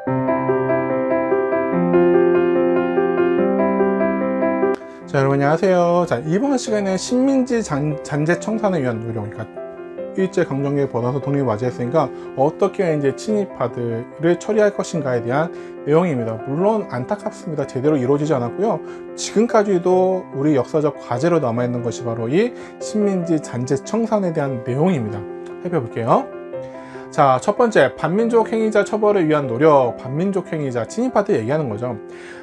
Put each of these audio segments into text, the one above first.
자, 여러분 안녕하세요. 자, 이번 시간에 식민지 잔재 청산을 위한 노력, 그러니까 일제 강점기에 벌어서 독립을 맞이했으니까 어떻게 이제 친일파들을 처리할 것인가에 대한 내용입니다. 물론 안타깝습니다. 제대로 이루어지지 않았고요. 지금까지도 우리 역사적 과제로 남아있는 것이 바로 이 식민지 잔재 청산에 대한 내용입니다. 살펴볼게요. 자, 첫 번째, 반민족 행위자 처벌을 위한 노력. 반민족 행위자, 친일파들 얘기하는 거죠.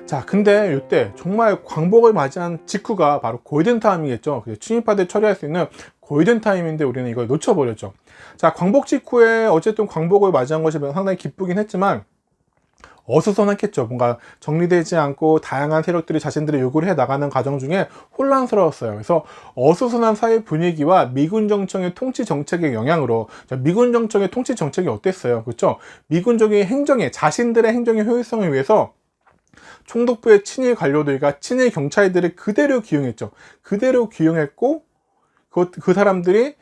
자, 근데 이때 정말 광복을 맞이한 직후가 바로 골든타임이겠죠. 친일파들 처리할 수 있는 골든타임인데 우리는 이걸 놓쳐버렸죠. 자, 광복 직후에 어쨌든 광복을 맞이한 것이 상당히 기쁘긴 했지만 어수선했겠죠. 뭔가 정리되지 않고 다양한 세력들이 자신들의 요구를 해 나가는 과정 중에 혼란스러웠어요. 그래서 어수선한 사회 분위기와 미군 정청의 통치 정책의 영향으로, 미군 정청의 통치 정책이 어땠어요? 그렇죠? 미군적인 행정에, 자신들의 행정의 효율성을 위해서 총독부의 친일 관료들과 친일 경찰들을 그대로 기용했죠. 그대로 기용했고 그 사람들이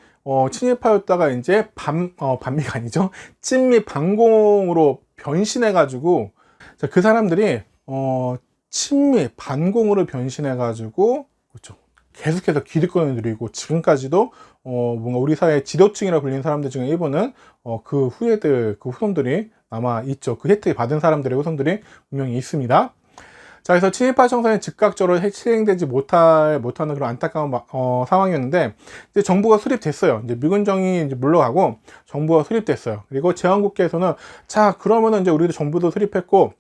친일파였다가 이제 반미가 아니죠. 친미 반공으로 변신해가지고, 그 사람들이 친미 반공으로 변신해가지고, 그렇죠, 계속해서 기득권을 누리고 지금까지도 뭔가 우리 사회 지도층이라 불리는 사람들 중에 일부는 그 후예들, 그 후손들이 남아 있죠. 그 혜택을 받은 사람들의 후손들이 분명히 있습니다. 자, 그래서 친일파 청산이 즉각적으로 실행되지 못하는 그런 안타까운 상황이었는데, 이제 정부가 수립됐어요. 이제 미군정이 이제 물러가고 정부가 수립됐어요. 그리고 제왕국회에서는 자, 그러면은 이제 우리도 정부도 수립했고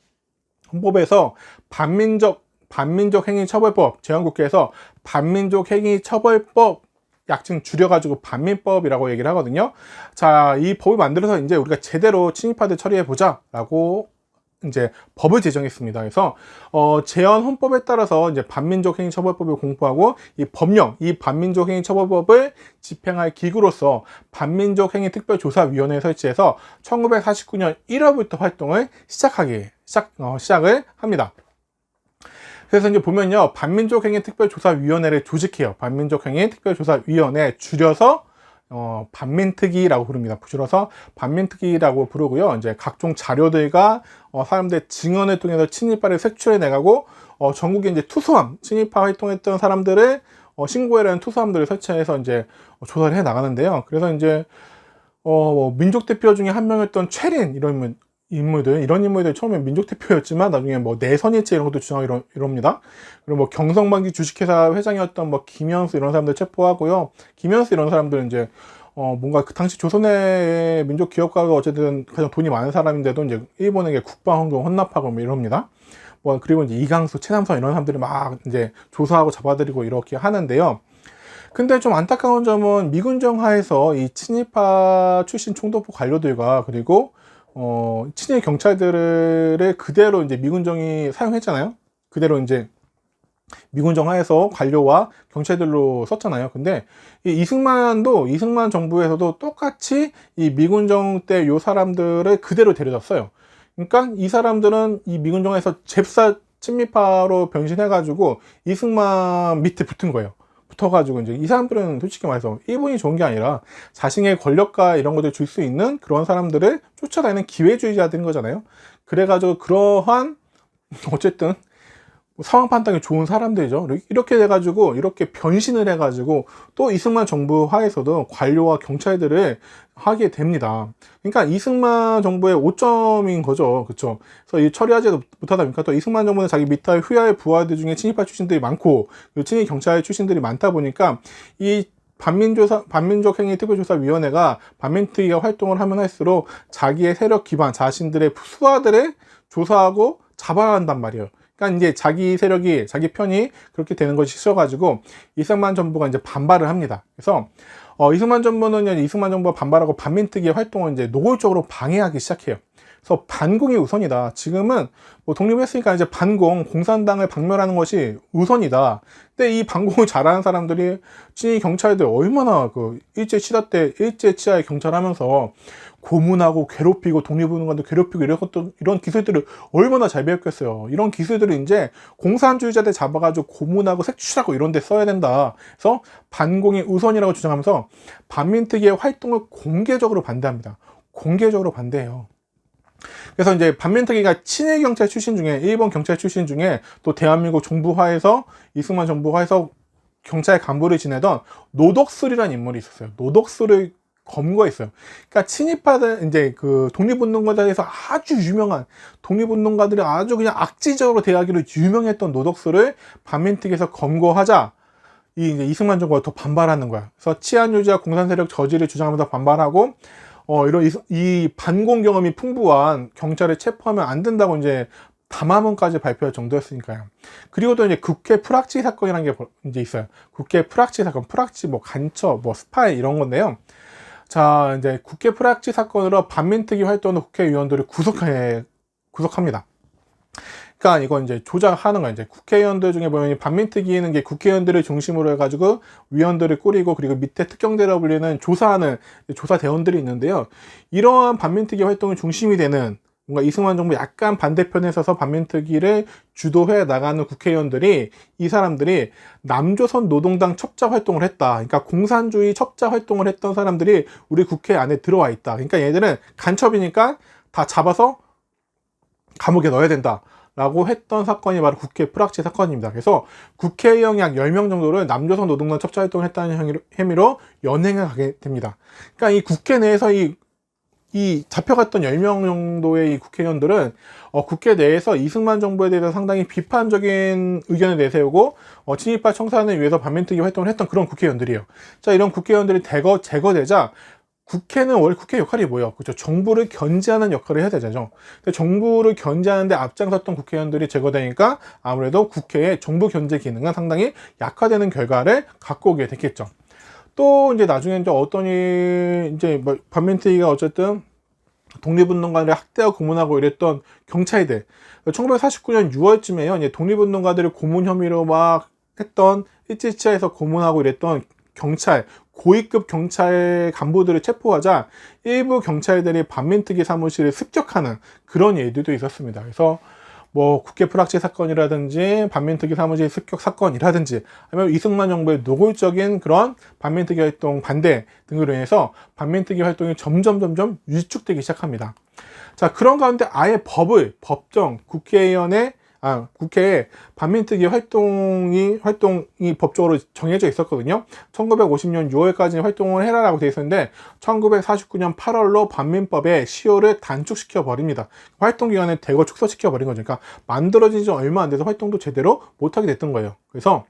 헌법에서 반민족 행위 처벌법, 제왕국회에서 반민족 행위 처벌법, 약칭 줄여가지고 반민법이라고 얘기를 하거든요. 자, 이 법을 만들어서 이제 우리가 제대로 친일파들 처리해 보자라고 이제 법을 제정했습니다. 그래서 제헌 헌법에 따라서 이제 반민족 행위 처벌법을 공포하고 이 법령, 이 반민족 행위 처벌법을 집행할 기구로서 반민족 행위 특별조사위원회를 설치해서 1949년 1월부터 활동을 시작을 합니다. 그래서 이제 보면요, 반민족 행위 특별조사위원회를 조직해요. 반민족 행위 특별조사위원회, 줄여서 반민특위라고 부릅니다. 줄여서 반민특위라고 부르고요. 이제 각종 자료들과 사람들의 증언을 통해서 친일파를 색출해 내가고 전국에 이제 투수함, 친일파 활동했던 사람들을 신고해라는 투수함들을 설치해서 이제 조사를 해 나가는데요. 그래서 이제 민족 대표 중에 한 명이었던 최린 이런 인물들 처음에 민족 대표였지만 나중에 뭐 내선일체 이런 것도 주장하고 이럽니다. 그리고 뭐 경성방기 주식회사 회장이었던 뭐 김현수 이런 사람들 체포하고요. 김현수 이런 사람들은 이제 뭔가 그 당시 조선의 민족 기업가가 어쨌든 가장 돈이 많은 사람인데도 이제 일본에게 국방헌금 헌납하고 뭐 이럽니다. 뭐 그리고 이제 이강수, 최남선 이런 사람들이 막 이제 조사하고 잡아들이고 이렇게 하는데요. 근데 좀 안타까운 점은 미군정 하에서 이 친일파 출신 총독부 관료들과 그리고 친일 경찰들을 그대로 이제 미군정이 사용했잖아요. 그대로 이제 미군정 하에서 관료와 경찰들로 썼잖아요. 근데 이 이승만 정부에서도 똑같이 이 미군정 때 요 사람들을 그대로 데려다 써요. 그러니까 이 사람들은 이 미군정에서 잽사 친미파로 변신해가지고 이승만 밑에 붙은 거예요. 붙어가지고 이제 이 사람들은 솔직히 말해서 일본이 좋은 게 아니라 자신의 권력과 이런 것들 줄 수 있는 그런 사람들을 쫓아다니는 기회주의자들인 거잖아요. 그래가지고 그러한 어쨌든 상황 판단이 좋은 사람들이죠. 이렇게 돼가지고 이렇게 변신을 해가지고 또 이승만 정부 하에서도 관료와 경찰들을 하게 됩니다. 그러니까 이승만 정부의 오점인 거죠. 그렇죠? 그래서 이 처리하지 못하다 보니까 또 이승만 정부는 자기 밑에 후야의 부하들 중에 친일파 출신들이 많고 친일 경찰 출신들이 많다 보니까 이 반민족 행위 특별조사위원회가 반민특위가 활동을 하면 할수록 자기의 세력 기반, 자신들의 수하들을 조사하고 잡아간단 말이에요. 그러니까 이제 자기 세력이, 자기 편이 그렇게 되는 것이 싫어가지고 이승만 정부가 이제 반발을 합니다. 그래서 이승만 정부가 반발하고 반민특위의 활동을 이제 노골적으로 방해하기 시작해요. 그래서 반공이 우선이다. 지금은 뭐 독립했으니까 이제 공산당을 박멸하는 것이 우선이다. 근데 이 반공을 잘하는 사람들이 친일 경찰들 얼마나 그 일제 치하에 경찰하면서 고문하고 괴롭히고 독립운동가도 괴롭히고 이런 기술들을 얼마나 잘 배웠겠어요. 이런 기술들을 이제 공산주의자들 잡아가지고 고문하고 색출하고 이런 데 써야 된다. 그래서 반공이 우선이라고 주장하면서 반민특위의 활동을 공개적으로 반대합니다. 공개적으로 반대해요. 그래서 이제 반민특위가 친일 경찰 출신 중에, 일본 경찰 출신 중에 또 대한민국 정부하에서, 이승만 정부하에서 경찰 간부를 지내던 노덕술이라는 인물이 있었어요. 노덕술을 검거했어요. 그러니까 친일파들, 이제 그 독립운동가들에서 아주 유명한, 독립운동가들이 아주 그냥 악지적으로 대하기로 유명했던 노덕술을 반민특위에서 검거하자 이제 이승만 정부가 더 반발하는 거야. 그래서 치안 유지와 공산 세력 저지를 주장하면서 반발하고, 이런 이 반공 경험이 풍부한 경찰을 체포하면 안 된다고 이제 담화문까지 발표할 정도였으니까요. 그리고 또 이제 국회 프락치 사건이라는 게 이제 있어요. 국회 프락치 사건, 프락치 뭐 간첩, 뭐 스파이 이런 건데요. 자, 이제 국회 프락치 사건으로 반민특위 활동하는 국회의원들을 구속합니다. 그러니까 이건 이제 조작하는 거야. 이제 국회의원들 중에 보면 반민특위는 게 국회의원들을 중심으로 해가지고 위원들을 꾸리고, 그리고 밑에 특경대라고 불리는 조사하는 조사대원들이 있는데요. 이러한 반민특위 활동의 중심이 되는, 뭔가 이승만 정부 약간 반대편에 서서 반민특위를 주도해 나가는 국회의원들이, 이 사람들이 남조선 노동당 첩자 활동을 했다. 그러니까 공산주의 첩자 활동을 했던 사람들이 우리 국회 안에 들어와 있다. 그러니까 얘들은 간첩이니까 다 잡아서 감옥에 넣어야 된다 라고 했던 사건이 바로 국회 프락치 사건입니다. 그래서 국회의원 약 10명 정도를 남조선 노동당 첩자 활동을 했다는 혐의로 연행을 가게 됩니다. 그러니까 이 국회 내에서 이 잡혀갔던 10명 정도의 이 국회의원들은 국회 내에서 이승만 정부에 대해서 상당히 비판적인 의견을 내세우고 친일파 청산을 위해서 반민특위 활동을 했던 그런 국회의원들이에요. 자, 이런 국회의원들이 제거되자, 국회는 원래 국회 역할이 뭐예요? 그렇죠? 정부를 견제하는 역할을 해야 되죠. 근데 정부를 견제하는데 앞장섰던 국회의원들이 제거되니까 아무래도 국회의 정부 견제 기능은 상당히 약화되는 결과를 갖고 오게 됐겠죠. 또 이제 나중에 이제 이제 뭐 반민특위가 어쨌든 독립운동가들을 학대하고 고문하고 이랬던 경찰들, 1949년 6월쯤에요. 이제 독립운동가들을 고문 혐의로 막 했던, 일제치하에서 고문하고 이랬던 경찰, 고위급 경찰 간부들을 체포하자 일부 경찰들이 반민특위 사무실을 습격하는 그런 일들도 있었습니다. 그래서 뭐 국회 프락치 사건이라든지 반민특위 사무실 습격 사건이라든지, 아니면 이승만 정부의 노골적인 그런 반민특위 활동 반대 등으로 인해서 반민특위 활동이 점점 위축되기 시작합니다. 자, 그런 가운데 아예 법정 국회에 반민특위 활동이 법적으로 정해져 있었거든요. 1950년 6월까지 활동을 해라라고 되어 있었는데 1949년 8월로 반민법에 시효를 단축시켜 버립니다. 활동 기간을 대거 축소시켜 버린 거죠. 그러니까 만들어진 지 얼마 안 돼서 활동도 제대로 못하게 됐던 거예요. 그래서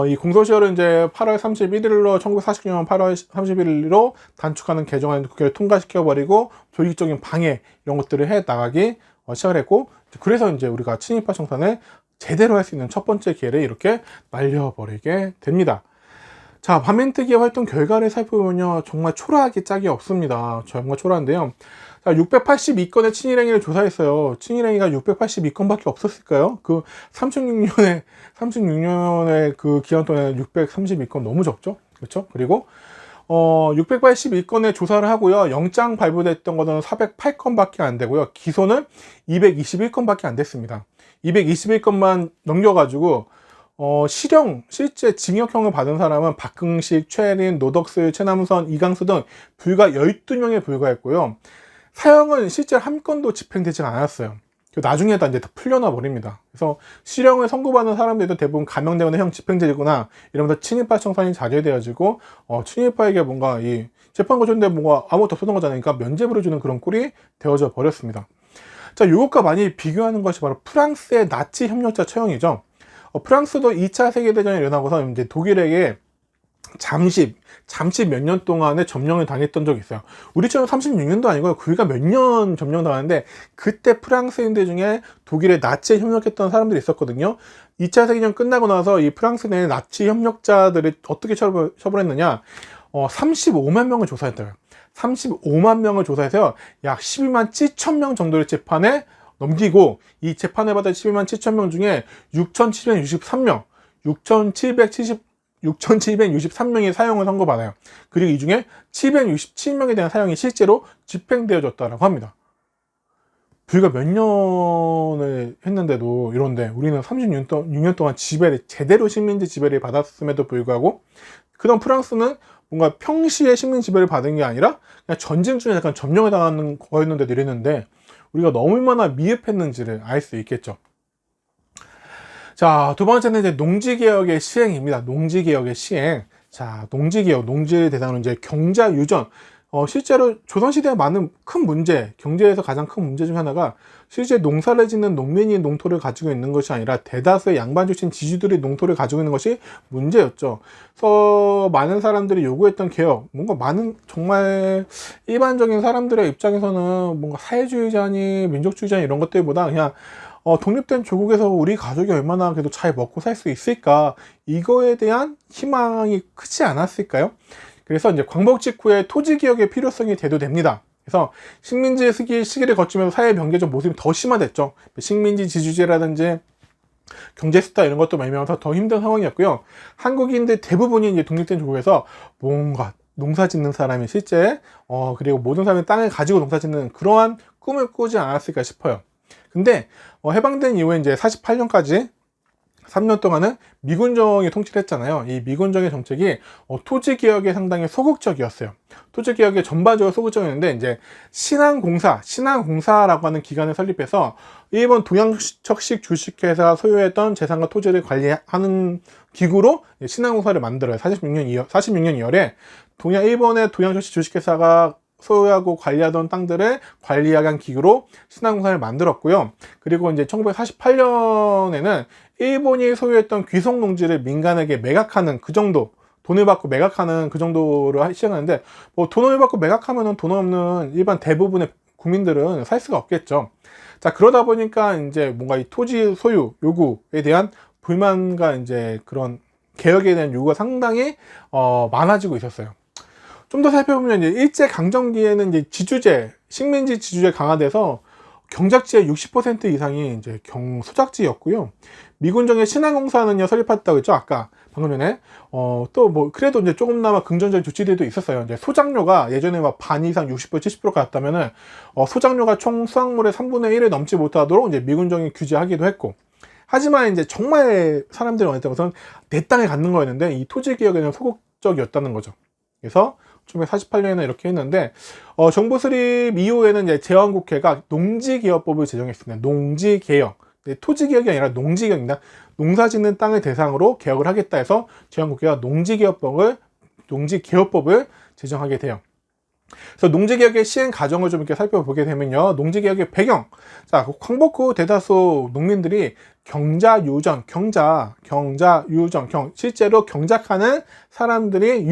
이 공소시효를 이제 8월 31일로 1949년 8월 31일로 단축하는 개정안 국회를 통과시켜 버리고 조직적인 방해 이런 것들을 해 나가기 시작을 했고, 그래서 이제 우리가 친일파 청산을 제대로 할 수 있는 첫 번째 기회를 이렇게 날려버리게 됩니다. 자, 반민특위 활동 결과를 살펴보면요, 정말 초라하기 짝이 없습니다. 정말 초라한데요. 자, 682건의 친일행위를 조사했어요. 친일행위가 682건밖에 없었을까요? 그 36년의 그 기간 동안에 632건 너무 적죠? 그렇죠? 그리고 682건의 조사를 하고요. 영장 발부됐던 거는 408건밖에 안 되고요. 기소는 221건밖에 안 됐습니다. 221건만 넘겨가지고 실제 징역형을 받은 사람은 박흥식, 최린, 노덕슬, 최남선, 이강수 등 불과 12명에 불과했고요. 사형은 실제 한 건도 집행되지 않았어요. 나중에 다 이제 다 풀려나 버립니다. 그래서 실형을 선고받는 사람들도 대부분 감형되거나 형 집행제구나 이러면서 친일파 청산이 자제되어지고 친일파에게 뭔가 이 재판 거쳤는데 뭔가 아무것도 없었던 거잖아요. 그러니까 면죄부를 주는 그런 꼴이 되어져 버렸습니다. 자, 이것과 많이 비교하는 것이 바로 프랑스의 나치 협력자 처형이죠. 프랑스도 2차 세계대전이 일어나고서 이제 독일에게 잠시 몇 년 동안의 점령을 당했던 적이 있어요. 우리처럼 36년도 아니고요. 그가 몇 년 점령당하는데, 그때 프랑스인들 중에 독일의 나치에 협력했던 사람들이 있었거든요. 2차 세계대전 끝나고 나서 이 프랑스 내 나치 협력자들을 어떻게 처벌했느냐, 35만 명을 조사했대요. 35만 명을 조사해서요, 약 12만 7천 명 정도를 재판에 넘기고, 이 재판을 받은 12만 7천 명 중에 6,763명이 사형을 선고받아요. 그리고 이 중에 767명에 대한 사형이 실제로 집행되어졌다고 합니다. 불과 몇 년을 했는데도 이런데, 우리는 36년 동안 제대로 식민지 지배를 받았음에도 불구하고, 그다음 프랑스는 뭔가 평시에 식민 지배를 받은 게 아니라 그냥 전쟁 중에 약간 점령을 당하는 거였는데 이랬는데 우리가 너무 얼마나 미흡했는지를 알 수 있겠죠. 자, 두 번째는 이제 농지개혁의 시행입니다. 농지개혁의 시행. 자, 농지개혁, 농지를 대상으로 이제 경자유전. 실제로 조선시대에 많은 큰 문제, 경제에서 가장 큰 문제 중 하나가 실제 농사를 짓는 농민이 농토를 가지고 있는 것이 아니라 대다수의 양반 출신 지주들이 농토를 가지고 있는 것이 문제였죠. 그래서 많은 사람들이 요구했던 개혁, 뭔가 많은 정말 일반적인 사람들의 입장에서는 뭔가 사회주의자니 민족주의자니 이런 것들보다 그냥 독립된 조국에서 우리 가족이 얼마나 그래도 잘 먹고 살 수 있을까, 이거에 대한 희망이 크지 않았을까요? 그래서 이제 광복 직후에 토지개혁의 필요성이 대두됩니다. 그래서 식민지 시기를 거치면서 사회 변개적 모습이 더 심화됐죠. 식민지 지주제라든지 경제 수타 이런 것도 말미암아서 더 힘든 상황이었고요. 한국인들 대부분이 이제 독립된 조국에서 뭔가 농사 짓는 사람이 실제 그리고 모든 사람이 땅을 가지고 농사 짓는 그러한 꿈을 꾸지 않았을까 싶어요. 근데 해방된 이후에 이제 48년까지 3년 동안은 미군정이 통치를 했잖아요. 이 미군정의 정책이 토지개혁에 상당히 소극적이었어요. 토지개혁에 전반적으로 소극적이었는데 이제 신한공사라고 하는 기관을 설립해서 일본 동양척식 주식회사 소유했던 재산과 토지를 관리하는 기구로 신한공사를 만들어요. 46년 2월에 일본의 동양척식 주식회사가 소유하고 관리하던 땅들을 관리하기 위한 기구로 신한공사를 만들었고요. 그리고 이제 1948년에는 일본이 소유했던 귀속 농지를 민간에게 매각하는 그 정도, 돈을 받고 매각하는 그 정도로 시작하는데, 뭐 돈을 받고 매각하면은 돈 없는 일반 대부분의 국민들은 살 수가 없겠죠. 자, 그러다 보니까 이제 뭔가 이 토지 소유 요구에 대한 불만과 이제 그런 개혁에 대한 요구가 상당히 많아지고 있었어요. 좀 더 살펴보면 이제 일제 강점기에는 이제 식민지 지주제 강화돼서 경작지의 60% 이상이 이제 소작지였고요. 미군정의 신한공사는요 설립했다고 했죠. 아까 방금 전에 또 뭐 그래도 이제 조금나마 긍정적인 조치들도 있었어요. 이제 소작료가 예전에 막 반 이상 60% 70%가 갔다면은 소작료가 총 수확물의 3분의 1을 넘지 못하도록 이제 미군정이 규제하기도 했고. 하지만 이제 정말 사람들이 원했던 것은 내 땅에 갖는 거였는데 이 토지 개혁에는 소극적이었다는 거죠. 그래서 1948년에는 이렇게 했는데 정부 수립 이후에는 이제 제왕국회가 농지개혁법을 제정했습니다. 농지개혁, 토지개혁이 아니라 농지개혁입니다. 농사짓는 땅을 대상으로 개혁을 하겠다 해서 제왕국회가 농지개혁법을 제정하게 돼요. 그래서 농지개혁의 시행 과정을 좀 이렇게 살펴보게 되면요, 농지개혁의 배경. 자, 광복 후 대다수 농민들이 실제로 경작하는 사람들이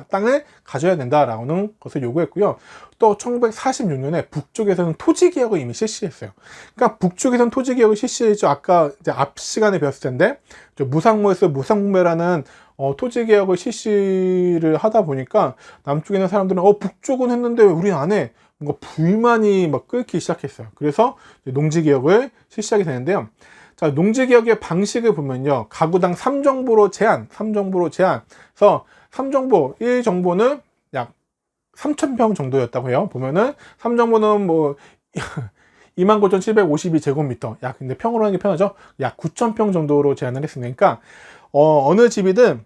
땅을 가져야 된다라는 것을 요구했고요. 또 1946년에 북쪽에서는 토지개혁을 이미 실시했어요. 그러니까 북쪽에서는 토지개혁을 실시했죠. 아까 이제 앞 시간에 배웠을 텐데, 무상모에서 무상분배라는 토지개혁을 실시를 하다 보니까 남쪽에 있는 사람들은 북쪽은 했는데 왜 우리는 안 해? 뭔가 불만이 막 끓기 시작했어요. 그래서 농지개혁을 실시하게 되는데요. 자, 농지개혁의 방식을 보면요, 가구당 3정보로 제한. 그래서 3정보, 1정보는 약 3,000평 정도였다고 해요. 보면은 3정보는 뭐 29,752제곱미터, 약 근데 평으로 하는 게 편하죠. 약 9,000평 정도로 제한을 했습니다. 그러니까 어느 집이든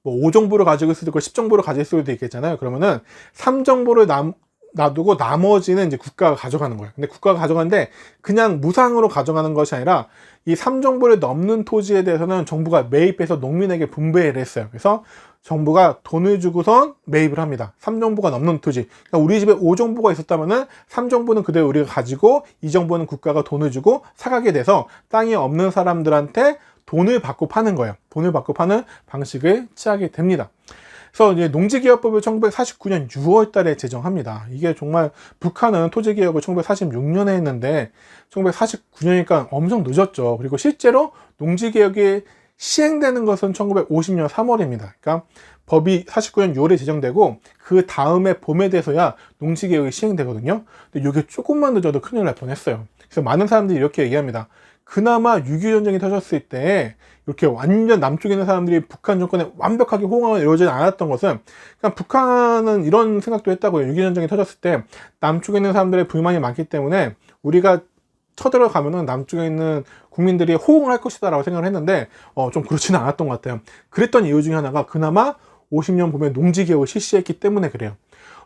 뭐 5정보를 가지고 있을 수도 있고 10정보를 가질 수도 있겠잖아요. 그러면은 3정보를 놔두고 나머지는 이제 국가가 가져가는 거예요. 근데 국가가 가져가는데 그냥 무상으로 가져가는 것이 아니라 이 3정보를 넘는 토지에 대해서는 정부가 매입해서 농민에게 분배를 했어요. 그래서 정부가 돈을 주고선 매입을 합니다. 3정보가 넘는 토지. 그러니까 우리 집에 5정보가 있었다면은 3정보는 그대로 우리가 가지고 2정보는 국가가 돈을 주고 사가게 돼서 땅이 없는 사람들한테 돈을 받고 파는 거예요. 돈을 받고 파는 방식을 취하게 됩니다. 그래서 이제 농지개혁법을 1949년 6월 달에 제정합니다. 이게 정말 북한은 토지개혁을 1946년에 했는데 1949년이니까 엄청 늦었죠. 그리고 실제로 농지개혁이 시행되는 것은 1950년 3월입니다. 그러니까 법이 49년 6월에 제정되고 그 다음에 봄에 돼서야 농지개혁이 시행되거든요. 근데 이게 조금만 늦어도 큰일 날 뻔했어요. 그래서 많은 사람들이 이렇게 얘기합니다. 그나마 6.25 전쟁이 터졌을 때 이렇게 완전 남쪽에 있는 사람들이 북한 정권에 완벽하게 호응을 이루어지지 않았던 것은, 그러니까 북한은 이런 생각도 했다고요. 6.25 전쟁이 터졌을 때 남쪽에 있는 사람들의 불만이 많기 때문에 우리가 쳐들어가면은 남쪽에 있는 국민들이 호응을 할 것이다 라고 생각을 했는데 좀 그렇지는 않았던 것 같아요. 그랬던 이유 중에 하나가 그나마 1950년 봄에 농지개혁을 실시했기 때문에 그래요.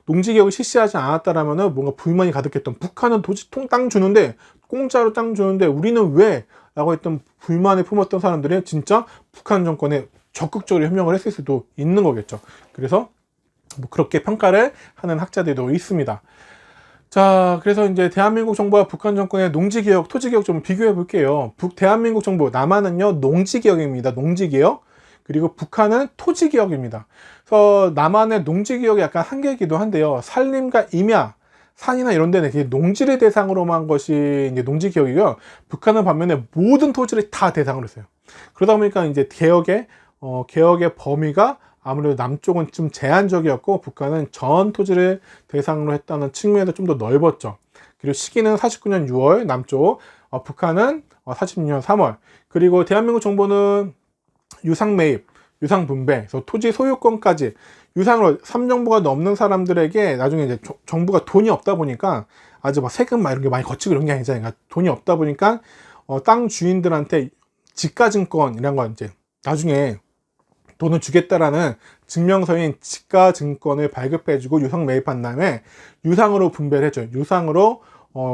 농지개혁을 실시하지 않았다라면은 뭔가 불만이 가득했던, 북한은 도시 땅 주는데, 공짜로 땅 주는데 우리는 왜? 라고 했던 불만을 품었던 사람들이 진짜 북한 정권에 적극적으로 협력을 했을 수도 있는 거겠죠. 그래서 뭐 그렇게 평가를 하는 학자들도 있습니다. 자, 그래서 이제 대한민국 정부와 북한 정권의 농지개혁, 토지개혁 좀 비교해 볼게요. 대한민국 정부, 남한은요, 농지개혁입니다. 농지개혁. 그리고 북한은 토지개혁입니다. 그래서 남한의 농지개혁이 약간 한계이기도 한데요. 산림과 임야, 산이나 이런 데는 농지를 대상으로만 한 것이 이제 농지개혁이고요. 북한은 반면에 모든 토지를 다 대상으로 했어요. 그러다 보니까 이제 개혁의 범위가 아무래도 남쪽은 좀 제한적이었고, 북한은 전 토지를 대상으로 했다는 측면에서 좀 더 넓었죠. 그리고 시기는 49년 6월 남쪽, 북한은 46년 3월. 그리고 대한민국 정부는 유상 매입, 유상 분배, 그래서 토지 소유권까지 유상으로 삼정부가 넘는 사람들에게 나중에 이제 정부가 돈이 없다 보니까, 아주 막 세금 막 이런 게 많이 거치고 이런 게 아니잖아요. 그러니까 돈이 없다 보니까 땅 주인들한테 지가증권이란 거, 이제 나중에 돈을 주겠다라는 증명서인 지가증권을 발급해주고 유상 매입한 다음에 유상으로 분배를 해줘요. 유상으로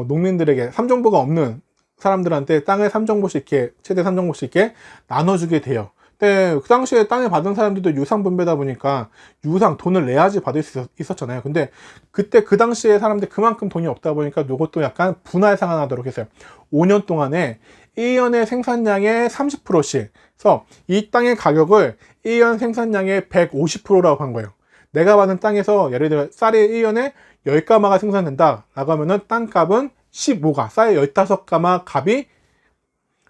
농민들에게, 삼정부가 없는 사람들한테 땅을 3정보씩 이렇게, 최대 3정보씩 이렇게 나눠주게 돼요. 근데 그 당시에 땅을 받은 사람들도 유상 분배다 보니까 유상 돈을 내야지 받을 수 있었잖아요. 근데 그때 그 당시에 사람들 그만큼 돈이 없다 보니까 이것도 약간 분할 상환하도록 했어요. 5년 동안에 1년의 생산량의 30%씩. 그래서 이 땅의 가격을 1년 생산량의 150%라고 한 거예요. 내가 받은 땅에서 예를 들어 쌀이 1년에 10가마가 생산된다 라고 하면은 땅값은 15가, 쌀 15가마 값이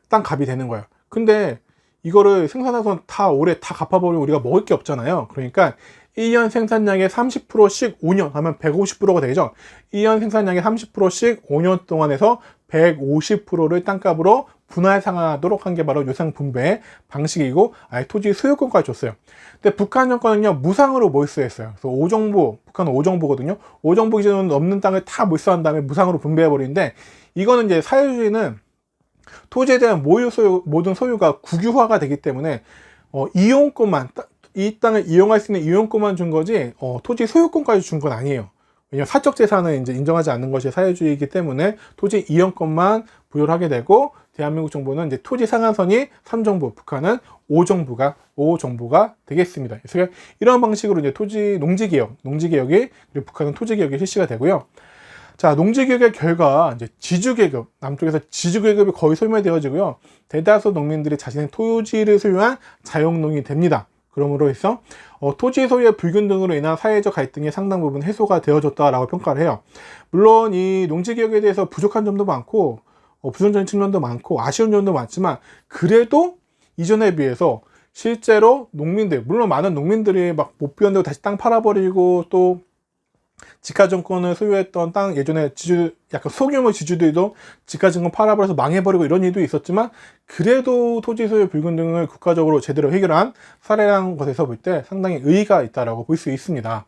땅값이 되는 거예요. 근데 이거를 생산해서 다 올해 다 갚아버리면 우리가 먹을 게 없잖아요. 그러니까 1년 생산량의 30%씩 5년 하면 150%가 되죠. 1년 생산량의 30%씩 5년 동안 해서 150%를 땅값으로 분할 상환하도록 한 게 바로 유상 분배 방식이고, 아예 토지 소유권까지 줬어요. 근데 북한 정권은요, 무상으로 몰수했어요. 그래서 5정부, 북한은 5정부거든요. 5정부 기준은 넘는 땅을 다 몰수한 다음에 무상으로 분배해버리는데, 이거는 이제 사회주의는 토지에 대한 모든 소유가 국유화가 되기 때문에 이용권만, 이 땅을 이용할 수 있는 이용권만 준 거지 토지 소유권까지 준 건 아니에요. 왜냐하면 사적 재산을 이제 인정하지 않는 것이 사회주의이기 때문에 토지 이용권만 부여를 하게 되고, 대한민국 정부는 이제 토지 상한선이 3정부, 북한은 5정부가 되겠습니다. 그래서 이런 방식으로 이제 농지개혁이, 그리고 북한은 토지개혁이 실시가 되고요. 자, 농지개혁의 결과 이제 지주계급, 남쪽에서 지주계급이 거의 소멸되어지고요. 대다수 농민들이 자신의 토지를 소유한 자영농이 됩니다. 그러므로 해서 토지 소유의 불균등으로 인한 사회적 갈등이 상당 부분 해소가 되어졌다라고 평가를 해요. 물론 이 농지개혁에 대해서 부족한 점도 많고 부정적인 측면도 많고 아쉬운 점도 많지만, 그래도 이전에 비해서 실제로 농민들, 물론 많은 농민들이 막 못 비웠는데 다시 땅 팔아버리고, 또 지가증권을 소유했던 땅, 예전에 약간 소규모 지주들도 지가증권 팔아버려서 망해버리고 이런 일도 있었지만, 그래도 토지 소유 불균등을 국가적으로 제대로 해결한 사례라는 것에서 볼 때 상당히 의의가 있다라고 볼 수 있습니다.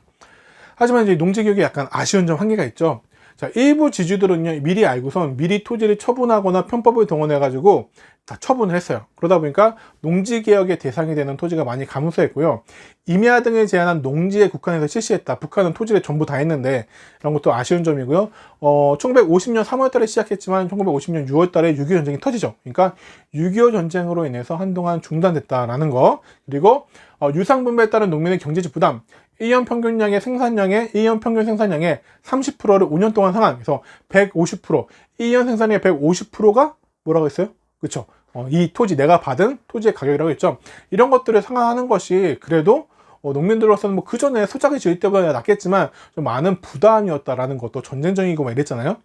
하지만 이제 농지개혁에 약간 아쉬운 점, 한계가 있죠. 자, 일부 지주들은요, 미리 알고선 미리 토지를 처분하거나 편법을 동원해가지고 다 처분을 했어요. 그러다 보니까 농지개혁의 대상이 되는 토지가 많이 감소했고요. 임야 등을 제한한 농지에 국한에서 실시했다. 북한은 토지를 전부 다 했는데, 이런 것도 아쉬운 점이고요. 1950년 3월 달에 시작했지만 1950년 6월 달에 6.25 전쟁이 터지죠. 그러니까 6.25 전쟁으로 인해서 한동안 중단됐다라는 거. 그리고 유상분배에 따른 농민의 경제적 부담. 1년 평균량의 생산량의 1년 평균 생산량의 30%를 5년 동안 상환. 그래서 150%, 1년 생산량의 150%가 뭐라고 했어요? 그렇죠. 이 토지, 내가 받은 토지의 가격이라고 했죠. 이런 것들을 상환하는 것이 그래도 농민들로서는 뭐 그 전에 소작이 지을 때보다 낫겠지만 좀 많은 부담이었다라는 것도, 전쟁적이고 막 이랬잖아요.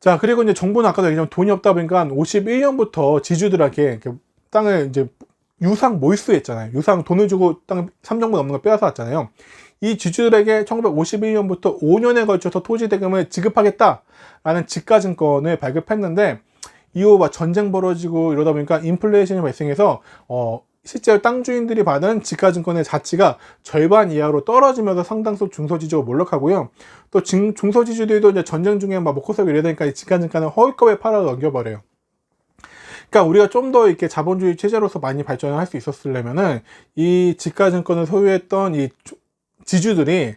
자, 그리고 이제 정부는 아까도 얘기했지만 돈이 없다 보니까 51년부터 지주들에게 땅을 이제 유상 몰수했잖아요. 유상 돈을 주고 땅 3정부 넘는 걸 빼앗아 왔잖아요. 이 지주들에게 1951년부터 5년에 걸쳐서 토지 대금을 지급하겠다라는 지가증권을 발급했는데, 이후 막 전쟁 벌어지고 이러다 보니까 인플레이션이 발생해서 실제로 땅 주인들이 받은 지가증권의 가치가 절반 이하로 떨어지면서 상당수 중소지주가 몰락하고요. 또 중소지주들도 이제 전쟁 중에 막 먹고 살고 이러다 보니까 이 지가증권을 허위값에 팔아 넘겨버려요. 그러니까 우리가 좀 더 이렇게 자본주의 체제로서 많이 발전을 할 수 있었으려면은 이 지가증권을 소유했던 이 지주들이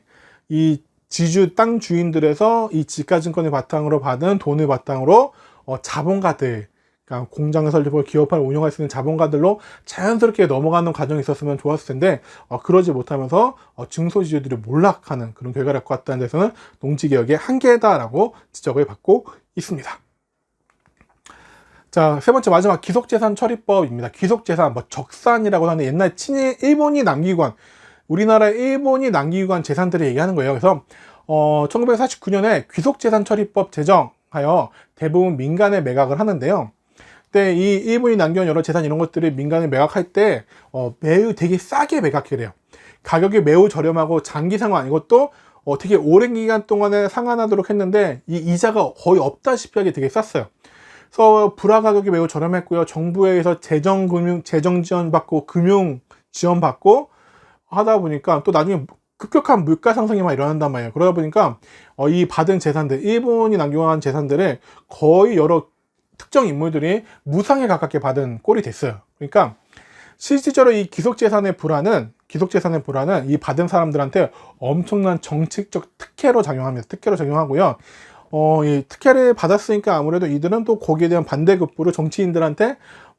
이 지주 땅 주인들에서 이 지가증권을 바탕으로 받은 돈을 바탕으로 자본가들, 그러니까 공장을 설립하고 기업을 운영할 수 있는 자본가들로 자연스럽게 넘어가는 과정이 있었으면 좋았을 텐데 그러지 못하면서 중소지주들이 몰락하는 그런 결과를 갖고 왔다는 데서는 농지개혁의 한계다라고 지적을 받고 있습니다. 자, 세 번째 마지막 귀속재산 처리법입니다. 귀속재산, 적산이라고 하는 옛날 일본이 남기고 간, 우리나라 일본이 남기고 간 재산들을 얘기하는 거예요. 그래서 1949년에 귀속재산 처리법 제정하여 대부분 민간에 매각을 하는데요. 근데 이 일본이 남겨온 여러 재산 이런 것들을 민간에 매각할 때 매우 되게 싸게 매각해야 돼요. 가격이 매우 저렴하고 장기 상환, 이것도 되게 오랜 기간 동안에 상환하도록 했는데 이 이자가 거의 없다시피 하게 되게 쌌어요. 그래서 불화 가격이 매우 저렴했고요. 정부에서 재정 지원 받고 금융 지원 받고 하다 보니까 또 나중에 급격한 물가 상승이 막 일어난단 말이에요. 그러다 보니까 이 받은 재산들, 일본이 남겨간 재산들을 거의 여러 특정 인물들이 무상에 가깝게 받은 꼴이 됐어요. 그러니까 실질적으로 이 귀속재산의 불화는 이 받은 사람들한테 엄청난 정책적 특혜로 작용합니다. 특혜로 작용하고요. 이 특혜를 받았으니까 아무래도 이들은 또 거기에 대한 반대급부로 정치인들한테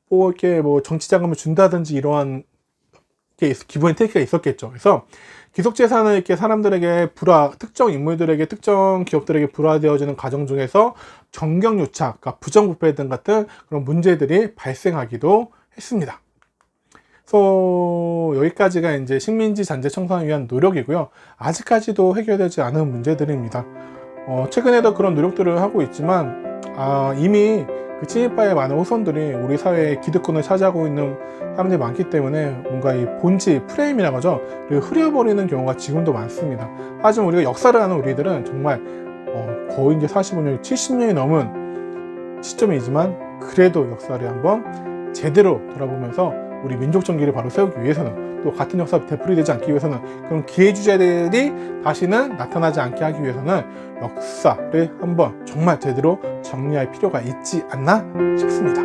이렇게 정치자금을 준다든지 이러한 기본 혜택이 있었겠죠. 그래서 귀속재산을 이렇게 사람들에게 특정 인물들에게, 특정 기업들에게 불화되어지는 과정 중에서 정경유착, 그러니까 부정부패 등 같은 그런 문제들이 발생하기도 했습니다. 그래서 여기까지가 이제 식민지 잔재 청산을 위한 노력이고요. 아직까지도 해결되지 않은 문제들입니다. 최근에도 그런 노력들을 하고 있지만 이미 그 친일파의 많은 후손들이 우리 사회의 기득권을 차지하고 있는 사람들이 많기 때문에 뭔가 이 본질, 프레임이라고 하죠. 흐려버리는 경우가 지금도 많습니다. 하지만 우리가 역사를 아는 우리들은 정말 거의 이제 45년, 70년이 넘은 시점이지만 그래도 역사를 한번 제대로 돌아보면서 우리 민족 정기를 바로 세우기 위해서는, 또 같은 역사 되풀이되지 않기 위해서는, 그런 기회주의자들이 다시는 나타나지 않게 하기 위해서는 역사를 한번 정말 제대로 정리할 필요가 있지 않나 싶습니다.